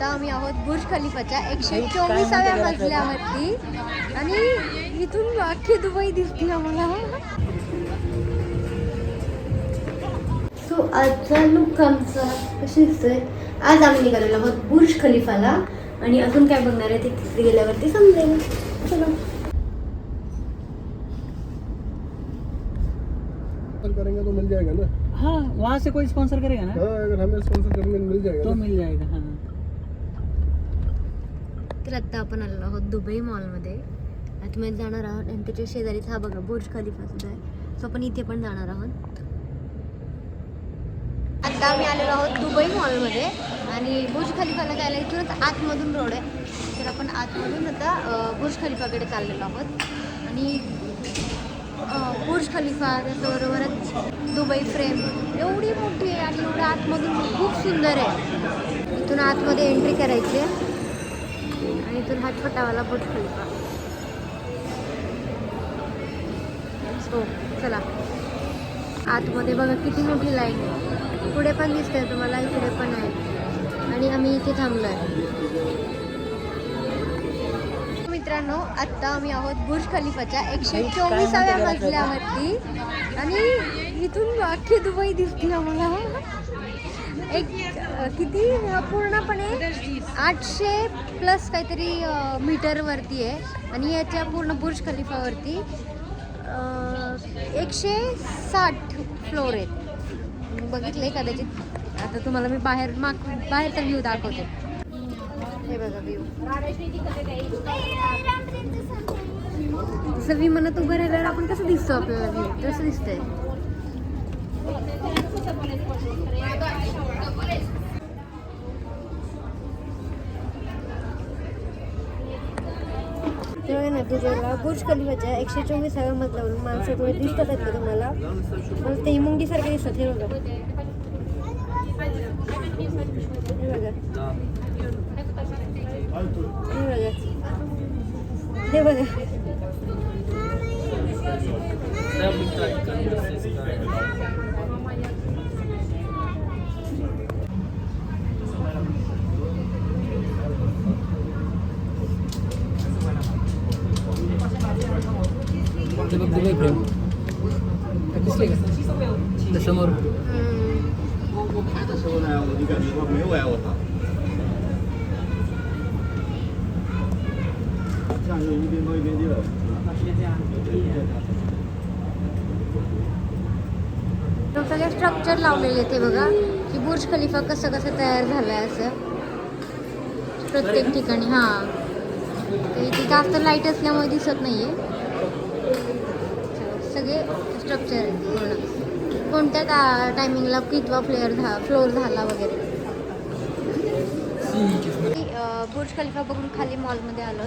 आता आम्ही आहोत बुर्ज खलिफाच्या 124व्या मजल्यावरती आणि इथून अख्खी दुबई दिसते आम्हाला. सो आजचा लुक आमचा कशी दिसतोय. आज आम्ही निघालेलो आहोत बुर्ज खलिफाला आणि अजून काय बघणार आहे ते तिथे गेल्यावरती समजेल. चलो करेंगे तो मिल जाएगा ना. हाँ वहाँ से कोई स्पॉन्सर करेगा ना. हाँ अगर हमें स्पॉन्सर करेंगे मिल जाएगा तो मिल जाएगा. हाँ तर आत्ता आपण आलेलो आहोत दुबई मॉलमध्ये. आतमध्ये जाणार आहोत आणि त्याच्या शेजारीच हा बघा बुर्ज खलिफा सुद्धा आहे. सो आपण इथे पण जाणार आहोत. आत्ता आम्ही आलेलो आहोत दुबई मॉलमध्ये आणि बुर्ज खलिफाला जायला इथूनच आतमधून रोड आहे. तर आपण आतमधून आता बुर्ज खलिफाकडे चाललेलो आहोत आणि बुर्ज खलिफा त्याच्याबरोबरच दुबई फ्रेम एवढी मोठी आहे आणि एवढं आतमधून खूप सुंदर आहे. इथून आतमध्ये एंट्री करायची आहे आणि इथून हा छोटावाला बुर्ज खलिफा. सो चला आतमध्ये बघा किती मोठी लाईन आहे. पुढे पण दिसतंय तुम्हाला, इकडे पण आहे आणि आम्ही इथे थांबलो आहे. मित्रांनो आत्ता आम्ही आहोत बुर्ज खलिफाच्या 124व्या मजल्यावरती आणि इथून अख्खी दुबई दिसते आम्हाला. एक किती पूर्णपणे 800+ काहीतरी मीटरवरती आहे आणि याच्या पूर्ण बुर्ज खलिफावरती 160 फ्लोर आहेत. बघितले कदाचित. आता तुम्हाला मी बाहेरचा व्ह्यू दाखवते. हे बघा व्ह्यू. जसं विमानात उभं राहिल्यावर आपण कसं दिसतो आपल्याला व्ह्यू तसं दिसतंय. ना तुझ्याला बुर्ज खलिफाच्या 124व्या मजल्यावरून माणसं थोडे दिसतात आहेत का तुम्हाला. मला ते मुंगीसारखे दिसतात. हे बघा हे बघा दुबई फ्रेम समोर. सगळे स्ट्रक्चर लावलेले ते बघा की बुर्ज खलिफा कसं कसं तयार झालंय असं प्रत्येक ठिकाणी. हां तर इथे जास्त लाईट असल्यामुळे दिसत नाहीये. सगळे स्ट्रक्चर आहेत पूर्ण कोणत्या टायमिंगला कितवा फ्लोर झाला वगैरे. बुर्ज खलिफा बघून खाली मॉलमध्ये आलो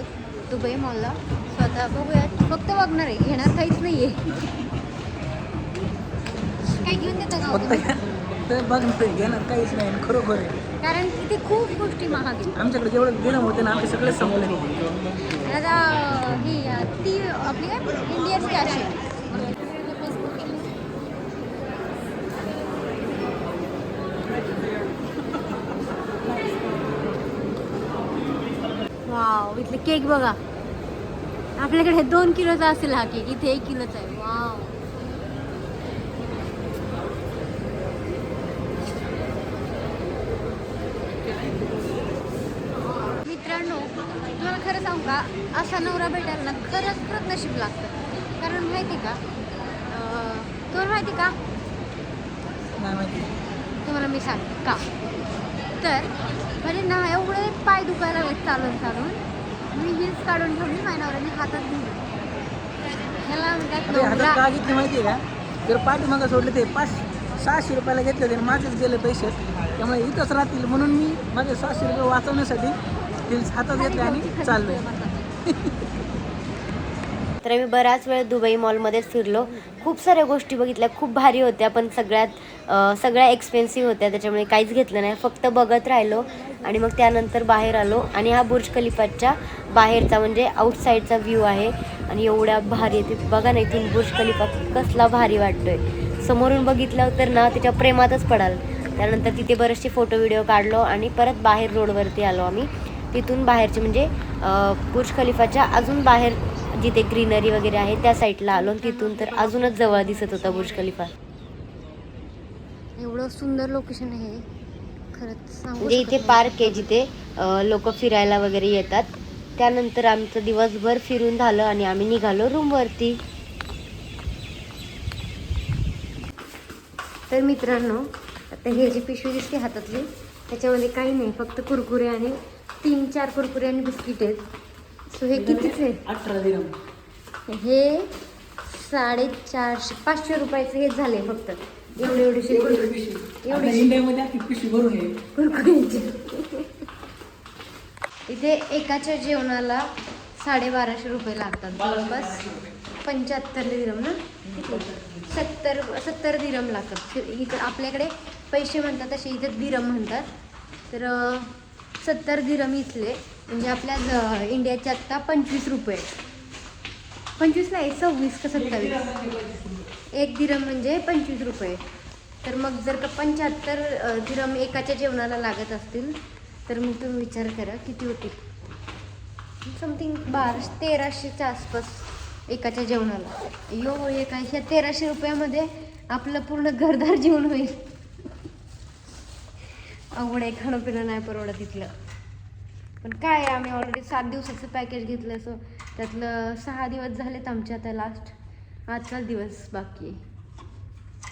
दुबई मॉलला. स्वतः बघूया फक्त बघणार आहे, घेणार काहीच नाहीये. काय घेऊन देता का बघणार घेणार काहीच नाही खरोखर आहे. कारण तिथे खूप गोष्टी महाग आहेत. आमच्याकडे जेवढं गेलं होतं ना आम्ही सगळेच संपले. आता ही ती आपली काय इंडियन कॅश आहे. वाव इथले केक बघा. आपल्याकडे 2 किलोचा असेल हा केक, इथे 1 किलोचा आहे. वाव मित्रांनो तुम्हाला खरं सांगू का असा नवरा भेटायला ना खरंच नशीब लागतं. कारण माहिती का तुम्हाला माहिती का तुम्हाला मी सांगते का तर म्हणजे ना एवढे पाय दुखायला लागले चालून मी हिल्स काढून ठेवली माझ्या नवऱ्याने हातात घेऊन. ह्याला म्हणतात का घेतले माहिती आहे का. जर पाठीमागं सोडले ते 500-600 रुपयाला घेतले होते माझेच गेले पैसे. त्यामुळे इथंच राहतील म्हणून मी माझे 600 रुपये वाचवण्यासाठी हिल्स हातात घेतले आणि चाललोय. तर आम्ही बराच वेळ दुबई मॉलमध्येच फिरलो. खूप साऱ्या गोष्टी बघितल्या, खूप भारी होत्या पण सगळ्या एक्सपेन्सिव्ह होत्या. त्याच्यामुळे काहीच घेतलं नाही, फक्त बघत राहिलो आणि मग त्यानंतर बाहेर आलो. आणि हा बुर्ज खलिफाच्या बाहेरचा म्हणजे आउटसाईडचा व्ह्यू आहे आणि एवढ्या भारी आहे ते बघा ना. इथून बुर्ज खलिफा कसला भारी वाटतोय. समोरून बघितलं तर ना त्याच्या प्रेमातच पडाल. त्यानंतर तिथे बरेचसे फोटो व्हिडिओ काढलो आणि परत बाहेर रोडवरती आलो आम्ही. तिथून बाहेरचे म्हणजे बुर्ज खलिफाच्या अजून बाहेर जिथे ग्रीनरी वगैरे आहे त्या साईडला आलो. तिथून तर अजूनच जवळ दिसत होता बुर्ज खलिफा. एवढं सुंदर लोकेशन आहे खरंच सांगू म्हणजे इथे शकत पार्क आहे जिथे लोक फिरायला वगैरे येतात. त्यानंतर आमचं दिवसभर फिरून झालं आणि आम्ही निघालो रूमवरती. तर मित्रांनो, आता हे जी पिशवी दिसते हातातली त्याच्यामध्ये काही नाही, फक्त कुरकुरे आणि 3-4 कुरकुरे आणि बिस्किट आहेत. सो हे कितीच आहे? 18 दिरहम. हे 450-500 रुपयाचं हे झाले फक्त एवढेशे आता इंडियामध्ये अख्खी पिशवी भरून येईल. कुरकुऱ्याचे. इथे एकाच्या जेवणाला 1250 रुपये लागतात, जवळपास 75 दिरहम ना, 70 दिरहम लागतात. इथं आपल्याकडे पैसे म्हणतात तसे इथे दिरहम म्हणतात. तर 70 दिरहम इथले म्हणजे आपल्या इंडियाचे आत्ता 25 रुपये, 25 नाही 26 का 27, 1 दिरहम म्हणजे 25 रुपये. तर मग जर का 75 दिरहम एकाच्या जेवणाला लागत असतील तर मग तुम्ही विचार करा किती होतील. समथिंग 1300च्या आसपास एकाच्या जेवणाला. हे काय, ह्या 1300 रुपयामध्ये आपलं पूर्ण घरदार जेवण होईल. अवघड आहे, खाणं पिणं नाही परवडत इथलं. पण काय, आम्ही ऑलरेडी 7 दिवसाचं पॅकेज घेतलं, सो त्यातलं 6 दिवस झालेत आमच्या आता लास्ट. आजचाच दिवस बाकी आहे.